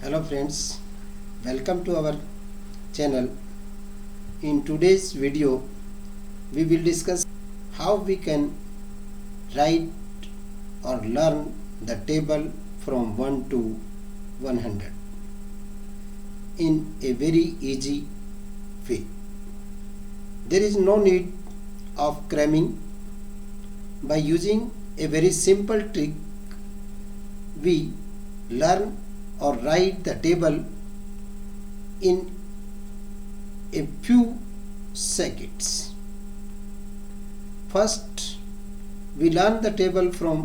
Hello friends, welcome to our channel. In today's video, we will discuss how we can write or learn the table from 1 to 100 in a very easy way. There is no need of cramming. By using a very simple trick, we learn or write the table in a few seconds. First, we learn the table from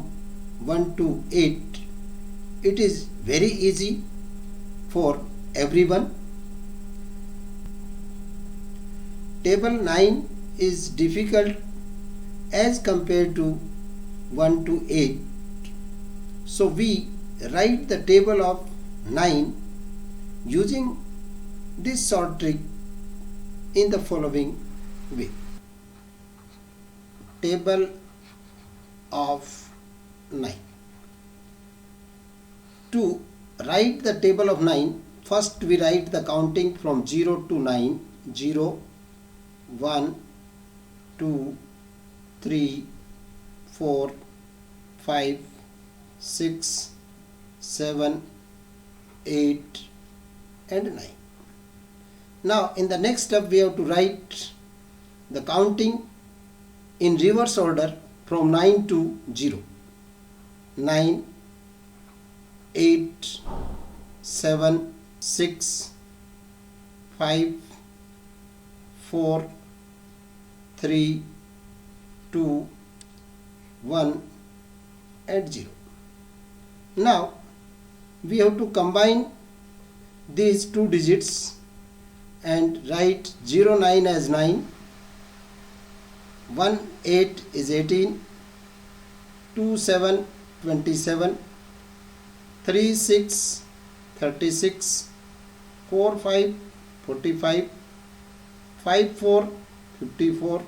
1 to 8. It is very easy for everyone. Table 9 is difficult as compared to 1 to 8. So we write the table of 9 using this short trick in the following way. Table of 9. To write the table of 9, first we write the counting from 0 to 9. 0, 1, 2, 3, 4, 5, 6, 7, 8 and 9. Now in the next step we have to write the counting in reverse order from 9 to 0. 9, 8, 7, 6, 5, 4, 3, 2, 1 and 0. Now we have to combine these two digits and write 09 as 9, 18 is 18, 27 27, 36 36, 45 45, 54 54,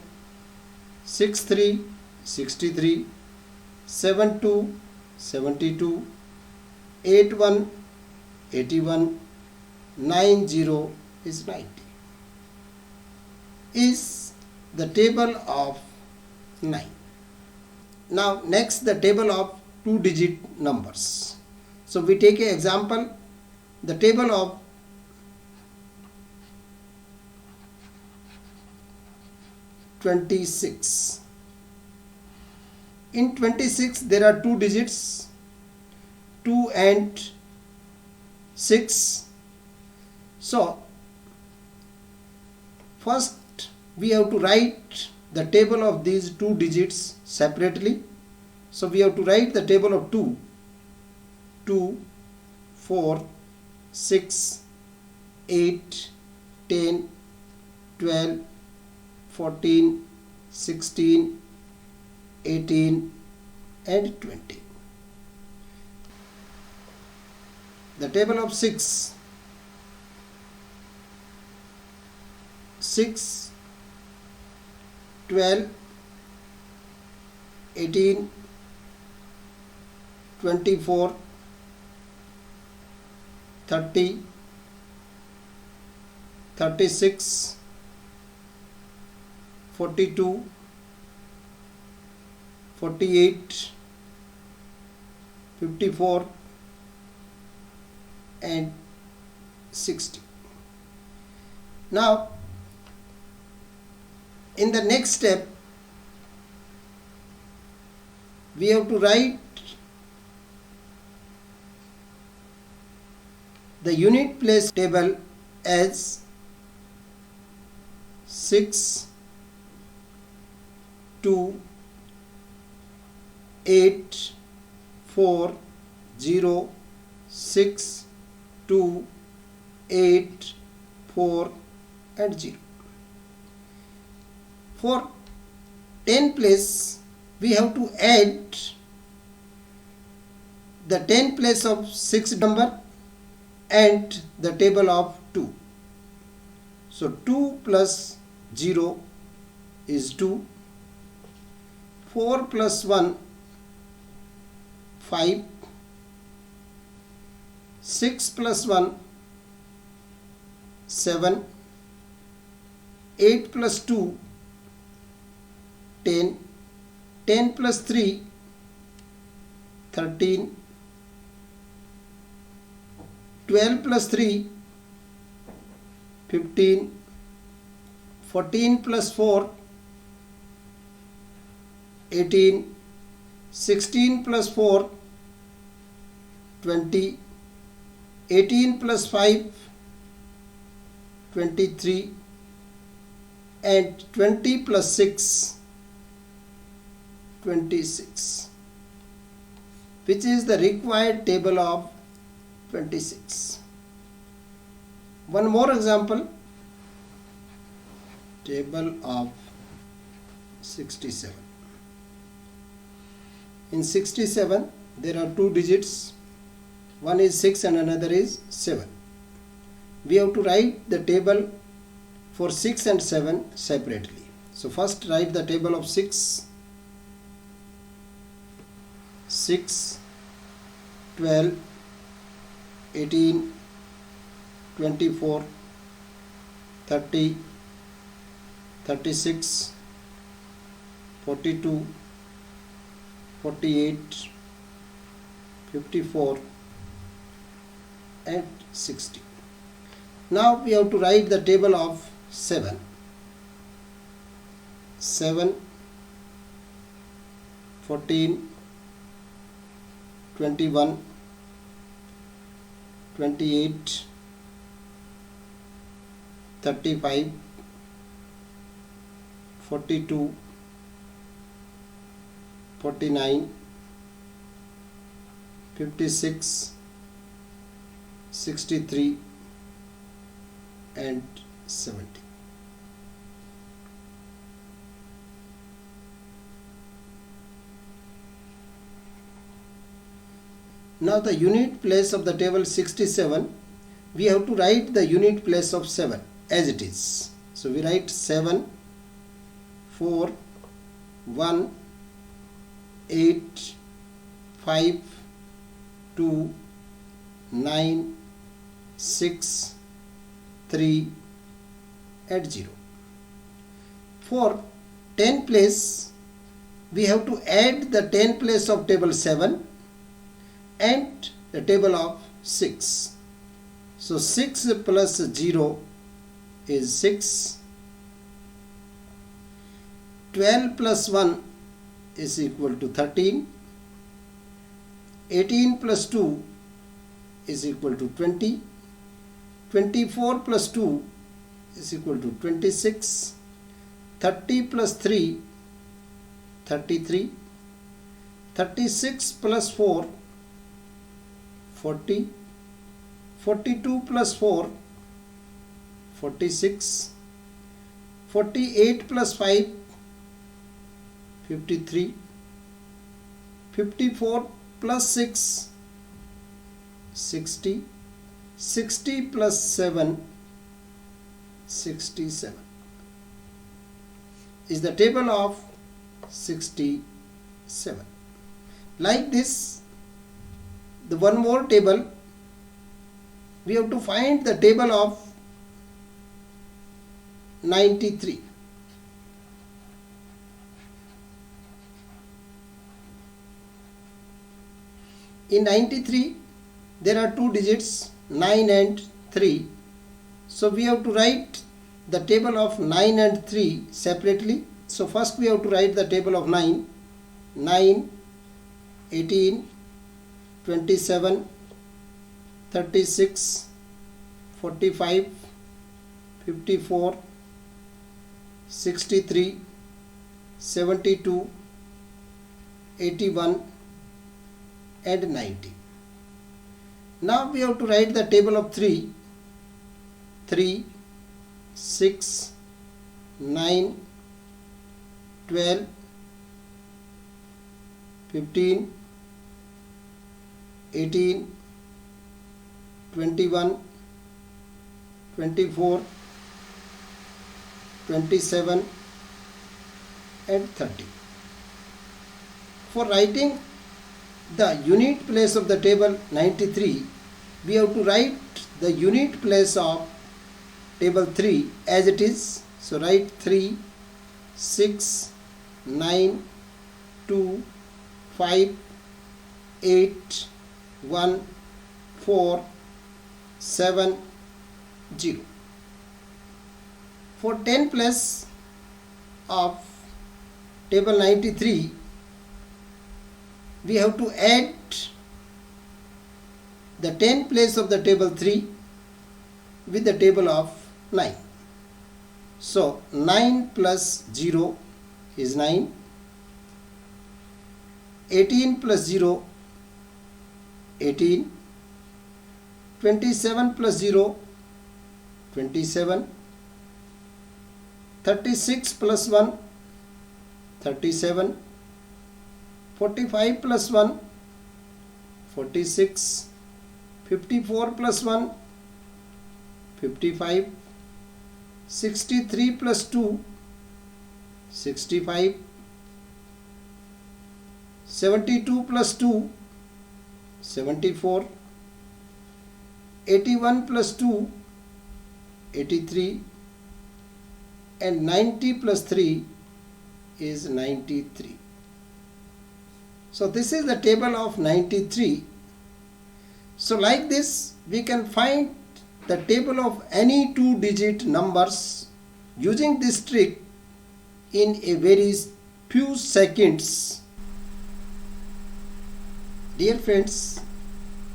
63 63, 72 72, 81 81, 90 is 90. Is the table of 9. Now next the table of 2-digit numbers. So we take an example, the table of 26. In 26 there are 2 digits, 2 and 6. So first we have to write the table of these 2 digits separately. So we have to write the table of 2. 2, 4, 6, 8, 10, 12, 14, 16, 18 and 20. The table of 6. 6, 12, 18, 24, 30, 36, 42, 48, 54 and 60. Now in the next step we have to write the unit place table as 6, 2, 8, 4, 0, 6, 2, 8, 4 and 0. For 10 place we have to add the 10 place of 6 number and the table of 2. So 2 plus 0 is 2, 4 plus 1 5, 6 plus 1, 7, 8 plus 2, 10, 10 plus 3, 13, 12 plus 3, 15, 14 plus 4, 18, 16 plus 4, 20, 18 plus 5, 23, and 20 plus 6, 26, which is the required table of 26. One more example, table of 67. In 67, there are two digits. One is 6 and another is 7. We have to write the table for 6 and 7 separately. So first write the table of 6. 6, 12, 18, 24, 30, 36, 42, 48, 54, and 60. Now we have to write the table of 7. 7, 14, 21, 28, 35, 42, 49, 56, 63, and 70. Now the unit place of the table 67, we have to write the unit place of 7 as it is. So we write 7, 4, 1, 8, 5, 2, 9, 6, 3, and 0. For 10 place, we have to add the 10 place of table 7 and the table of 6. So 6 plus 0 is 6. 12 plus 1 is equal to 13. 18 plus 2 is equal to 20. 24 plus 2 is equal to 26. 30 plus 3, 33. 36 plus 4, 40. 42 plus 4, 46. 48 plus 5, 53. 54 plus 6, 60. 60 plus 7, 67 is the table of 67. Like this, the one more table, we have to find the table of 93. In 93, there are two digits, 9 and 3. So we have to write the table of 9 and 3 separately. So first we have to write the table of 9. 9, 18, 27, 36, 45, 54, 63, 72, 81, and 90. Now we have to write the table of 3. 3, 6, 9, 12, 15, 18, 21, 24, 27, and 30. For writing the unit place of the table 93, we have to write the unit place of table 3 as it is. So write 3, 6, 9, 2, 5, 8, 1, 4, 7, 0. For 10 place of table 93, we have to add the 10 place of the table 3 with the table of 9. So 9 plus 0 is 9. 18 plus 0, 18. 27 plus 0, 27. 36 plus 1, 37. 45 plus 1, 46. 54 plus 1, 55. 63 plus 2, 65. 72 plus 2, 74. 81 plus 2, 83. And 90 plus 3 is 93. So this is the table of 93. So like this, we can find the table of any 2-digit numbers using this trick in a very few seconds. Dear friends,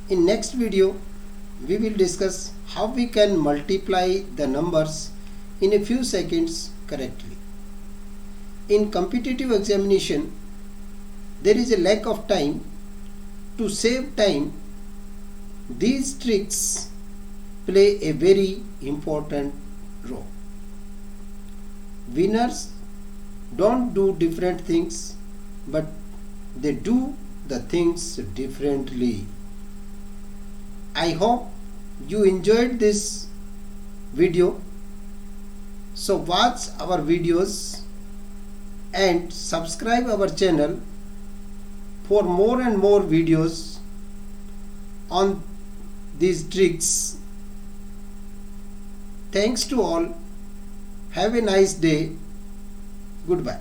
in next video, we will discuss how we can multiply the numbers in a few seconds correctly. In competitive examination, there is a lack of time. To save time, these tricks play a very important role. Winners don't do different things, but they do the things differently. I hope you enjoyed this video. So watch our videos and subscribe our channel for more and more videos on these tricks. Thanks to all. Have a nice day. Goodbye.